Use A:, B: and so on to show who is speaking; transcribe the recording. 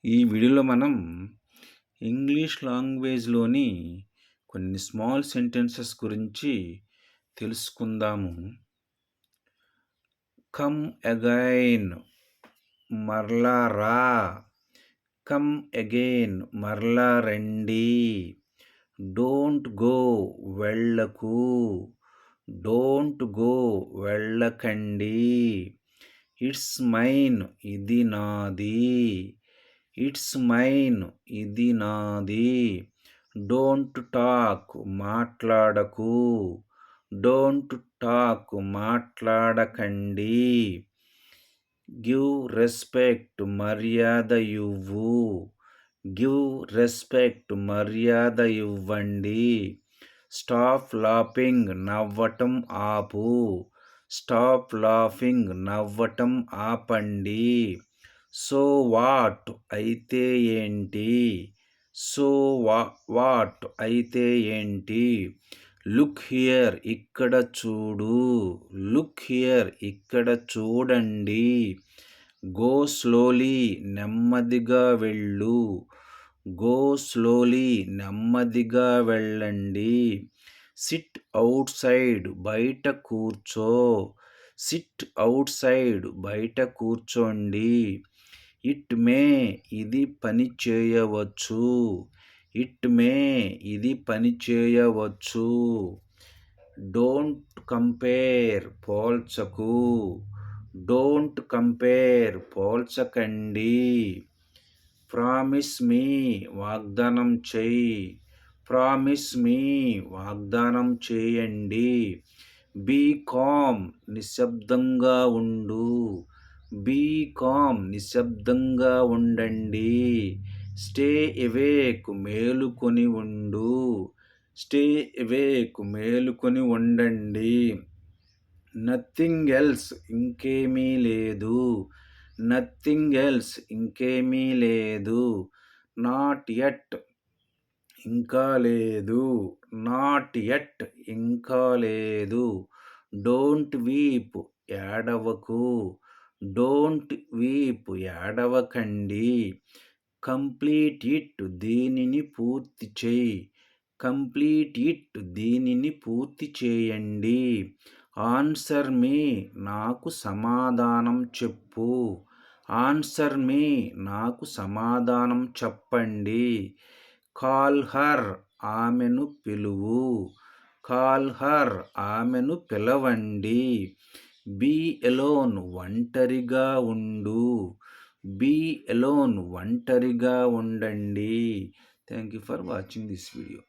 A: ఈ వీడియోలో మనం ఇంగ్లీష్ లాంగ్వేజ్‌లోని కొన్ని స్మాల్ సెంటెన్సెస్ గురించి తెలుసుకుందాము. కమ్ అగైన్ మరలా రా. కమ్ అగైన్ మరలా రండి. డోంట్ గో వెళ్ళకు. డోంట్ గో వెళ్ళకండి. ఇట్స్ మైన్ ఇది నాది. ఇట్స్ మైన్ ఇది నాది. డోంట్ టాక్ మాట్లాడకు. డోంట్ టాక్ మాట్లాడకండి. గివ్ రెస్పెక్ట్ మర్యాద ఇవ్వు. గివ్ రెస్పెక్ట్ మర్యాద ఇవ్వండి. స్టాప్ లాఫింగ్ నవ్వటం ఆపు. స్టాప్ లాఫింగ్ నవ్వటం ఆపండి. సో వాట్ అయితే ఏంటి. సో వాట్ అయితే ఏంటి. లుక్ హియర్ ఇక్కడ చూడు. లుక్ హియర్ ఇక్కడ చూడండి. గో స్లోలీ నెమ్మదిగా వెళ్ళు. గో స్లోలీ నెమ్మదిగా వెళ్ళండి. సిట్ అవుట్ సైడ్ బయట కూర్చో. సిట్ అవుట్ సైడ్ బయట కూర్చోండి. ఇట్ మే ఇది పని చేయవచ్చు. ఇట్ మే ఇది పని చేయవచ్చు. డోంట్ కంపేర్ పోల్చకు. డోంట్ కంపేర్ పోల్చకండి. ప్రామిస్ మీ వాగ్దానం చెయ్యి. ప్రామిస్ మీ వాగ్దానం చేయండి. బీ కామ్ నిశ్శబ్దంగా ఉండు. బీ కామ్ నిశ్శబ్దంగా ఉండండి. స్టే అవేక్ మేలుకొని ఉండు. స్టే అవేక్ మేలుకొని ఉండండి. నథింగ్ ఎల్స్ ఇంకేమీ లేదు. నథింగ్ ఎల్స్ ఇంకేమీ లేదు. నాట్ యట్ ఇంకా లేదు. నాట్ యట్ ఇంకా లేదు. డోంట్ వీప్ ఏడవకు. డోంట్ వీప్ ఏడవకండి. కంప్లీట్ ఇట్ దీనిని పూర్తి చేయి. కంప్లీట్ ఇట్ దీనిని పూర్తి చేయండి. ఆన్సర్ మీ నాకు సమాధానం చెప్పు. ఆన్సర్ మీ నాకు సమాధానం చెప్పండి. కాల్ హర్ ఆమెను పిలువు. కాల్ హర్ ఆమెను పిలవండి. బీ ఎలోన్ ఒంటరిగా ఉండు. బీ ఎలోన్ ఒంటరిగా ఉండండి. Thank you for watching this video.